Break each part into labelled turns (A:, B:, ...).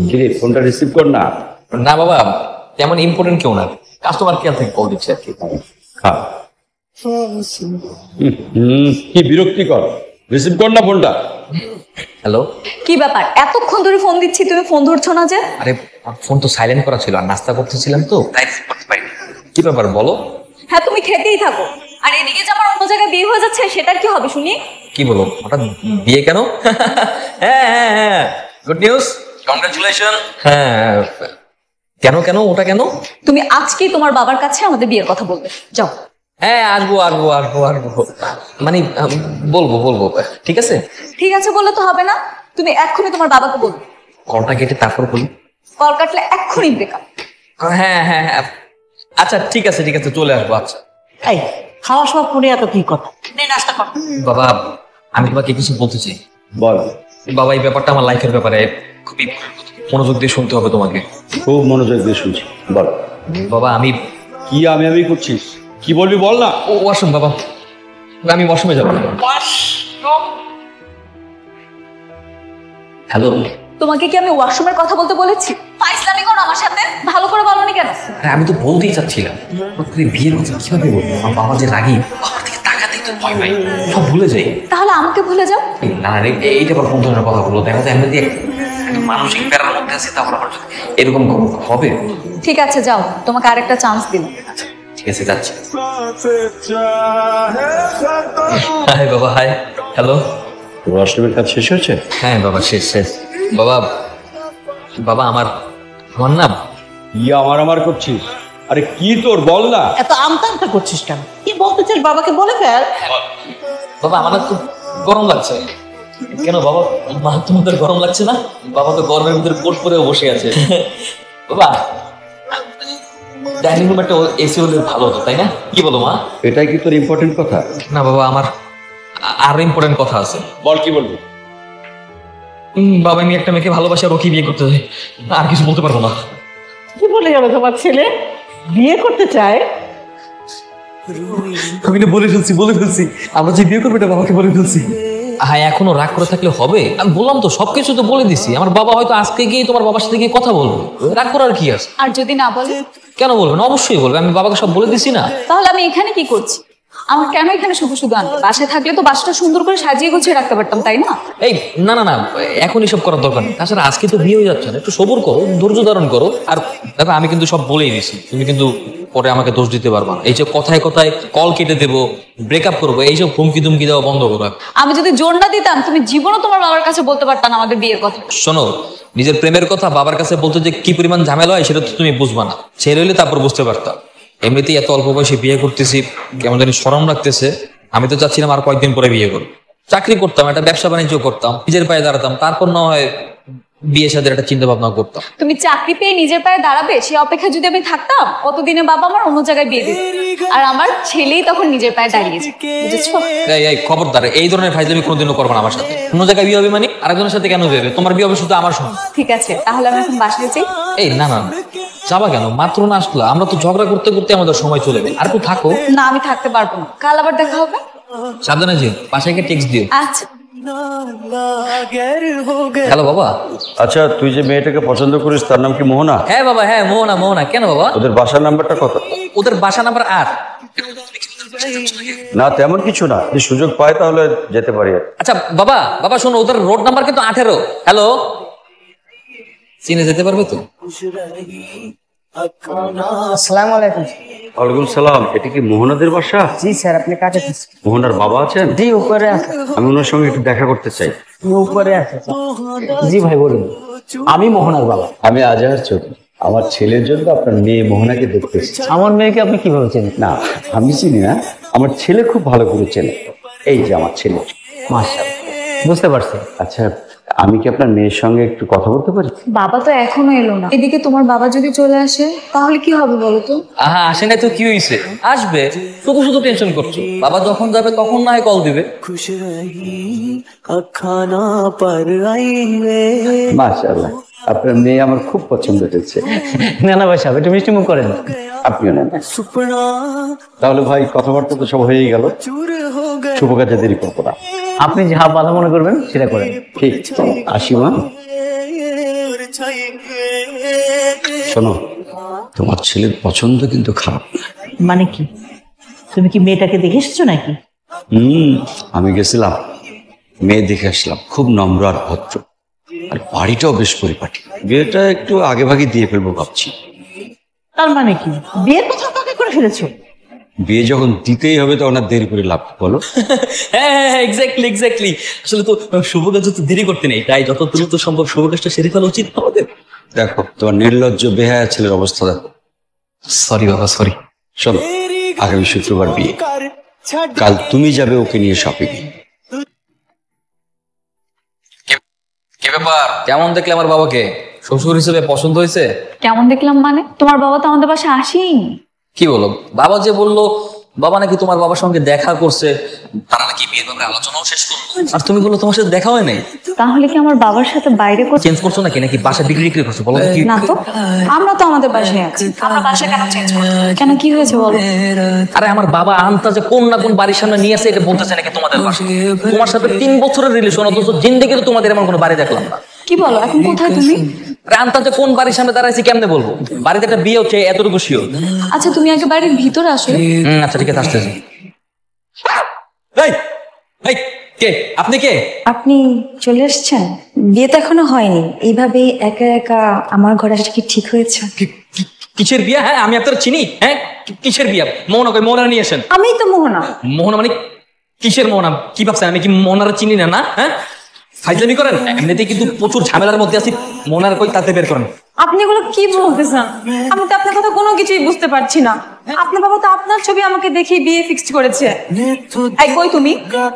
A: কিরে ফোনটা রিসিভ কর না।
B: না বাবা, তেমন ইম্পর্টেন্ট কেউ না, কাস্টমার কেয়ার থেকে কল দিচ্ছে আর কি।
A: হ্যাঁ কি বিরক্তিকর, রিসিভ কর না ফোনটা।
B: হ্যালো,
C: কি ব্যাপার এতক্ষণ ধরে ফোন দিচ্ছি তুমি ফোন ধরছো না যে?
B: আরে ফোন তো সাইলেন্ট করা ছিল আর নাস্তা করতেছিলাম তো তাই রিসিভ করতে পারিনি। কি ব্যাপার বলো?
C: হ্যাঁ তুমি খেতেই থাকো, আর এদিকে যে আমার অন্য জায়গায় বিয়ে হয়ে যাচ্ছে সেটার কি হবে শুনি?
B: কি বলো হঠাৎ বিয়ে কেন? হ্যাঁ হ্যাঁ হ্যাঁ, গুড নিউজ, কংগ্রাচুলেশন। হ্যাঁ কেন কেন ওটা কেন?
C: তুমি আজকেই তোমার বাবার কাছে আমাদের বিয়ের কথা বলবে, যাও।
B: হ্যাঁ আসবো আসবো আসবো আসবো, মানে বলবো বলবো, ঠিক আছে।
C: ঠিক আছে বললে তো হবে না, তুমি এক্ষুনি তোমার বাবাকে বলবে।
B: কলটা কেটে তারপর বলি।
C: কল কাটলে এক্ষুনি ব্রেকআপ।
B: হ্যাঁ হ্যাঁ হ্যাঁ, আচ্ছা ঠিক আছে ঠিক আছে, চলে আসবো। আচ্ছা
D: এই খাওয়া সব করে এত কি কথা, নে নাস্তা কর।
B: বাবা, আমি তোমাকে কিছু বলতে চাই।
A: বল।
B: বাবা এই ব্যাপারটা আমার লাইফের ব্যাপারে, খুবই মনোযোগ দিয়ে শুনতে হবে তোমাকে।
A: খুব মনোযোগ দিয়ে শুনছি, বল।
B: বাবা আমি
A: কি আমি করছিস, কি বলবি বল না।
B: ওয়াশরুম বাবা, আমি ওয়াশরুমে যাবো। হ্যালো,
C: তোমাকে কি আমি ওয়াশরুমের কথা বলতে বলেছি? ফাইজলামি করো আমার সাথে, ভালো করে বলনি কেন?
B: আমি তো বলতেই চাচ্ছিলাম বিয়ের কথা কিভাবে বলবো, আমার বাবা যে রাগি, বাবার দিকে তাকাতেই তো ভয় পাই, সব ভুলে যাই।
C: তাহলে আমাকে ভুলে যাও।
B: না রে, এইটা আবার কোন ধরনের কথা বলবো? দেখো তো এমনি দিয়ে মানসিক প্যারার মধ্যে আছি, তারপর আবার এরকম হবে।
C: ঠিক আছে যাও, তোমাকে আরেকটা চান্স দিল।
B: ঠিক আছে যাচ্ছি। হাই বাবা, হাই। হ্যালো।
A: ওয়াশরুমের কাজ শেষ হয়েছে?
B: হ্যাঁ বাবা শেষ শেষ। বাবা বাবা আমার আমার না।
A: কি আমার করছিস? আরে কি তোর বল না।
D: এত আমতা করছিস কেন, কি বলতে চাস বাবাকে বলে ফেল।
B: বাবা আমার না খুব গরম লাগছে। কেন বাবা, মা তোমাদের গরম লাগছে না? বাবা তো গরমের ভিতরে কোট পরে বসে আছে। বাবা ডাইনিং রুম একটা এসি হলে ভালো হতো, তাই না? কি বলো মা?
A: এটাই কি তোর ইম্পর্টেন্ট কথা?
B: না বাবা, আমার আরো ইম্পর্টেন্ট কথা আছে।
A: বল, কি বলবি?
B: বাবা আমি একটা মেয়েকে ভালোবাসি আর ওকে বিয়ে করতে চাই, আর কিছু বলতে পারবো না।
D: কি বলে গেল তোমার ছেলে বিয়ে করতে চায়?
B: আমি না বলে ফেলছি আমরা যে বিয়ে করবো এটা বাবাকে বলে ফেলছি। হ্যাঁ এখনো রাগ করে থাকলে হবে? আমি বললাম তো সবকিছু তো বলে দিছি। আমার বাবা হয়তো আজকে গিয়ে তোমার বাবার সাথে গিয়ে কথা বলবো, রাগ করার কি আছে?
C: আর যদি না বলে?
B: কেন বলবে না, অবশ্যই বলবে, আমি বাবাকে সব বলে দিছি না।
C: তাহলে আমি এখানে কি করছি? আমার কেন এখানে শুধু শুধু আনতে? বাসায় থাকলে তো বাসাটা সুন্দর করে সাজিয়ে গুছিয়ে রাখতে পারতাম, তাই না?
B: এই না না না, এখন এসব করার দরকার নেই। তাছাড়া আজকে তো বিয়ে হয়ে যাচ্ছে না, একটু সবুর করো, ধৈর্য ধারণ করো। আর দেখো আমি কিন্তু সব বলেই দিছি, তুমি কিন্তু পরে আমাকে দোষ দিতে পারবা না। এই যে কথায় কথায় কল কেটে দেবো, ব্রেকআপ করবো, এইসব হুমকি দুমকি দেওয়া বন্ধ করো।
C: আমি যদি জোর না দিতাম তুমি জীবনও তোমার বাবার কাছে বলতে পারতাম আমাদের বিয়ের কথা।
B: শোনো, নিজের প্রেমের কথা বাবার কাছে বলতে যে কি পরিমাণ ঝামেলা হয় সেটা তো তুমি বুঝবা না, ছেলে হইলে তারপর বুঝতে পারতাম। এমনিতেই এত অল্প বয়সে বিয়ে করতেছি, কেমন জানি শরম লাগতেছে। আমি তো চাচ্ছিলাম আর কয়েকদিন পরে বিয়ে করবো, চাকরি করতাম, একটা ব্যবসা বাণিজ্য করতাম, নিজের পায়ে দাঁড়াতাম, তারপর না হয় বিয়ে সাথে একটা চিন্তা ভাবনা করতাম।
C: তুমি চাকরি পেয়ে নিজের পায়ে দাঁড়াবে সেই অপেক্ষা যদি আমি থাকতাম, কতদিনে বাবা আমার অন্য জায়গায় বিয়ে দিত, আর আমার ছেলেই তখন নিজের পায়ে দাঁড়িয়েছে, বুঝেছো?
B: এই খবরদার, এই ধরনের ফাইজলামি কোনোদিনও করবো না আমার সাথে। অন্য জায়গায় বিয়ে হবে মানে আরেকজনের সাথে কেন বিয়ে হবে? তোমার বিয়ে হবে শুধু আমার সঙ্গে।
C: ঠিক আছে তাহলে আমি এখন বাসায় যাই।
B: এই না না, যাবা কেন? মাত্র না আসলো, আমরা তো ঝগড়া করতে করতে আমাদের সময় চলে যাবে। আর একটু থাকো।
C: না আমি থাকতে পারবো না, কাল আবার দেখা হবে।
B: সাবধানে যে, বাসায় গিয়ে টেক্সট দিও।
C: আচ্ছা।
B: হ্যালো বাবা।
A: আচ্ছা তুই যে মেয়েটাকে পছন্দ করিস তার নাম কি মোহনা?
B: হ্যাঁ বাবা, হ্যাঁ মোহনা। মোহনা কেন বাবা?
A: ওদের বাসার নাম্বারটা কত?
B: ওদের বাসা নাম্বার 8।
A: না তেমন কিছু না, যদি সুযোগ পায় তাহলে যেতে পারি।
B: আচ্ছা বাবা, বাবা শোনো, ওদের রোড নাম্বার কিন্তু 18। হ্যালো, চিনে যেতে পারবে তো?
E: আসসালামু আলাইকুম।
A: ওয়ালাইকুম সালাম। এটা কি মোহনাদের বাসা?
E: জি স্যার, আপনি কাছে?
A: মোহনার বাবা আছেন?
E: জি উপরে আছে।
A: আমি ওনার সঙ্গে একটু দেখা করতে চাই।
E: উপরে আছে। জি ভাই বলুন। আমি মোহনার বাবা।
A: আমি আজহার চৌধুরী, আমার ছেলের জন্য আপনার মেয়ে মোহনাকে দেখতে এসেছি।
E: আমার মেয়েকে আপনি কিভাবে চেনেন?
A: না আমি চিনি না, আমার ছেলে খুব ভালো করে চেনে। এই যে আমার ছেলে।
E: মাশাআল্লাহ, বুঝতে পারছি।
A: আচ্ছা আমি কি আপনার মেয়ের সঙ্গে একটু কথা বলতে পারি?
C: বাবা তো এখনো এলো না, এদিকে তোমার বাবা যদি চলে আসে তাহলে কি হবে বলো তো?
B: আহা আসে না তো কি হয়েছে, আসবে, শুধু শুধু টেনশন করছো। বাবা যখন যাবে তখন না হয় কল দিবে।
A: মাশাআল্লাহ, আপনার মেয়ে আমার খুব পছন্দ হয়েছে।
E: না না ভাই সাহেব, একটু মিষ্টি মুখ করেন।
A: আপনিও নেন। তাহলে ভাই কথাবার্তা তো সব হয়েই গেল, শুভ কাজে দেরি করবো না।
E: আপনি যা ভালো মনে করবেন সেটা করেন।
A: ঠিক, আসি মা। শোনো, তোমার ছেলের পছন্দ কিন্তু খারাপ না।
D: মানে কি, তুমি কি মেয়েটাকে দেখে এসেছো নাকি?
A: আমি গেছিলাম, মেয়ে দেখে আসলাম, খুব নম্র আর ভদ্র, আর বাড়িটাও বেশ পরিপাটি। বিয়েটা একটু আগে ভাগে দিয়ে ফেলবো ভাবছি।
D: তার মানে কি, বিয়ের কথা কাকে করে ফেলেছো?
A: বিয়ে যখন দিতেই হবে তখন আর দেরি করে লাভ, বলো?
B: হ্যাঁ, এক্স্যাক্টলি। আসলে তো শুভ কাজ তো দেরি করতে নেই, তাই যত দ্রুত সম্ভব শুভ কাজটা সেরে ফেলা উচিত আমাদের।
A: দেখো তোমার নির্লজ্জ বেহায়া ছেলের অবস্থা দেখো।
B: সরি বাবা, সরি।
A: চলো, আগামী শুক্রবার বিয়ে, কাল তুমি যাবে ওকে নিয়ে শপিং।
B: কি ব্যাপার, কেমন দেখলে আমার বাবাকে? শ্বশুর হিসেবে পছন্দ হয়েছে?
C: কেমন দেখলাম মানে? তোমার বাবা তো আমাদের বাসায় আসেনি।
B: কি বলো? বাবা যে বললো বাবা নাকি তোমার বাবার সঙ্গে দেখা করছে, তারা নাকি বিয়ের ব্যাপারে আলোচনাও শেষ করলো, আর তুমি বললো তোমার সাথে দেখা হয় নাই।
C: তাহলে কি আমার বাবার সাথে বাইরে
B: চেঞ্জ করছো নাকি, নাকি বাসা বিক্রি করছো? বলো তো কি?
C: না তো, আমরা তো আমাদের বাসায় আছি। আমরা বাসা কেন চেঞ্জ করব? কেন, কি হয়েছে বলো?
B: আরে আমার বাবা আন্তাজে কোন না কোন বাড়ির সামনে নিয়ে আসে, এটা বলতেছে নাকি তোমাদের বাসা? তোমার সাথে 3 বছরের রিলেশন, অথচ জিন্দেগিতে তোমাদের এমন কোনো বাড়ি দেখলাম না।
C: কি বলো, এখন কোথায় তুমি?
B: আরে আন্তাজে কোন বাড়ির সামনে দাঁড়াইছি কেমনে বলবো? বাড়িতে একটা বিয়ে হচ্ছে, এতটুকু শিওর।
C: আচ্ছা তুমি আগে বাড়ির ভিতরে আসো।
B: আচ্ছা ঠিক আছে, আসতেছি। এই, এই, কে আপনি? কে
F: আপনি চলে এসেছেন? বিয়ে তো এখনো হয়নি, এইভাবে একা একা আমার ঘরে আসা কি ঠিক হয়েছে?
B: কিসের বিয়া? হ্যাঁ আমি আপনারা চিনি। হ্যাঁ কিসের বিয়া? মোহনা কই? মোহনা নিয়ে আসেন।
F: আমিই তো মোহনা।
B: মোহনা মানে কিসের মোহনা? কি ভাবছেন আমি কি মোহনার চিনি না? না হ্যাঁ, ফাইজলামি করেন। এমনিতেই কিন্তু প্রচুর ঝামেলার মধ্যে আছি। মোহনার কই তাতে বের করেন।
F: আপনি এগুলো কি বলতেছেন? আমি তো আপনার কথা কোনো কিছুই বুঝতে পারছি না। আপনার বাবা তো আপনার ছবি আমাকে দেখে বিয়ে ফিক্সড করেছে।
C: এই কই তুমি?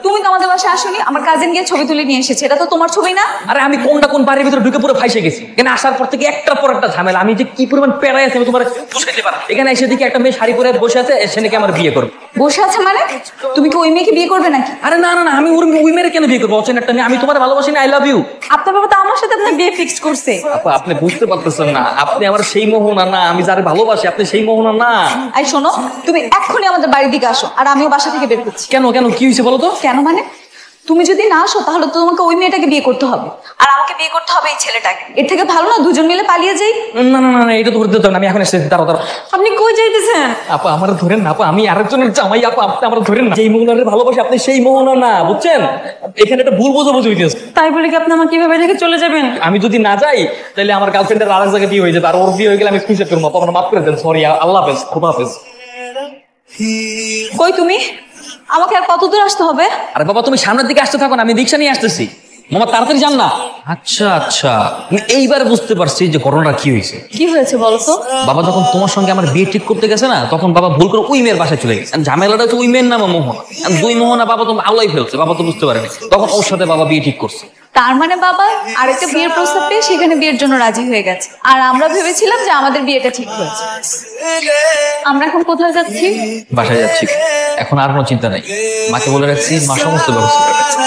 C: তুমি তো আমাদের বাসায় আসোনি। আমার কাজিন গিয়ে ছবি তুলে নিয়ে এসেছে, এটা তো তোমার ছবি না?
B: আরে আমি কোনটা কোন বাড়ির ভিতরে ঢুকে পুরো ফাইসে গেছি। এখানে আসার পর থেকে একটার পর একটা ঝামেলা। আমি যে কি পরিমাণ পেড়াই আছে আমি তোমার বুঝাইতে পারবো। এখানে এসে দেখি একটা মেয়ে শাড়ি পরে বসে আছে, সে নাকি আমার বিয়ে করবে।
C: বসে আছে মানে? তুমি কি ওই মেয়েকে বিয়ে করবে নাকি?
B: আরে না না না, আমি ওই মেয়ের কেন বিয়ে করবো? অচেন একটা মেয়ে, আমি তোমার ভালোবাসি না, আই লাভ ইউ।
F: আপনার বাবা তো আমার সাথে আপনার বিয়ে ফিক্সড করছে।
B: আপা আপনি বুঝতে পারতেছেন না, আপনি আমার সেই মোহনা না, আমি যারে ভালোবাসি আপনি সেই মোহনা না।
C: এই শোনো, তুমি এক্ষুনি আমাদের বাড়ির দিকে আসো, আর আমিও বাসা থেকে বের করছি।
B: কেন কেন, কি হয়েছে বলো তো?
C: কেন মানে? তুমি যদি না আসো তাহলে তো তোমাকে ওই মেয়েটাকে বিয়ে করতে হবে, আর আমাকে বিয়ে করতে হবে এই ছেলেটাকে। এর থেকে ভালো না দুজন মিলে পালিয়ে যাই?
B: না না না না, এটা তো করতে হবে না। আমি এখন এসে দাঁড়াও দাঁড়াও।
F: আপনি কই যাইতেছেন?
B: আপা আমার ধরেন না, আপা আমি আরেকজনের জামাই। আপা আপনি আমার ধরেন না, যেই মোহনারে ভালোবাসি আপনি সেই মোহনা না, বুঝছেন? এখানে একটা ভুল বোঝাবুঝি হইতেছে।
F: তাই বলে কি আপনি আমাকে কিভাবে রেখে চলে যাবেন?
B: আমি যদি না যাই তাহলে আমার গার্লফ্রেন্ডের আরেক জায়গায় বিয়ে হয়ে যাবে, আর ওর বিয়ে হয়ে গেলে আমি খুঁজে করবো। আপা আমার মাফ করে দেন, সরি। আল্লাহ হাফেজ, খোদা হাফেজ।
C: কই তুমি? আমাকে আর কত দূর আসতে হবে?
B: আরে বাবা তুমি সামনের দিকে আসতে থাকো না, আমি রিক্সা নিয়ে আসতেছি। মামা তাড়াতাড়ি যান না। আচ্ছা আচ্ছা, আমি এইবার বুঝতে পারছি যে ঘটনাটা কি হয়েছে।
C: কি হয়েছে বলো তো?
B: বাবা যখন তোমার সঙ্গে আমার বিয়ে ঠিক করতে গেছে না, তখন বাবা ভুল করে ওই মেয়ের বাসায় চলে গেছে। আর ঝামেলাটা হচ্ছে ওই মেয়ের নাম মোহনা। আর 2 মোহনা বাবা তো আল্লাহ ফেলছে, বাবা তো বুঝতে পারেনি। তখন ওর সাথে বাবা বিয়ে ঠিক করছে।
C: তার মানে বাবা আরেকটা বিয়ের প্রস্তাব পেয়ে সেখানে বিয়ের জন্য রাজি হয়ে গেছে, আর আমরা ভেবেছিলাম যে আমাদের বিয়েটা ঠিক হয়েছে। আমরা এখন কোথায় যাচ্ছি?
B: বাসায় যাচ্ছি। এখন আর কোনো চিন্তা নাই, মাকে বলে রাখছি, মা সমস্ত ব্যবস্থা করে রাখছে।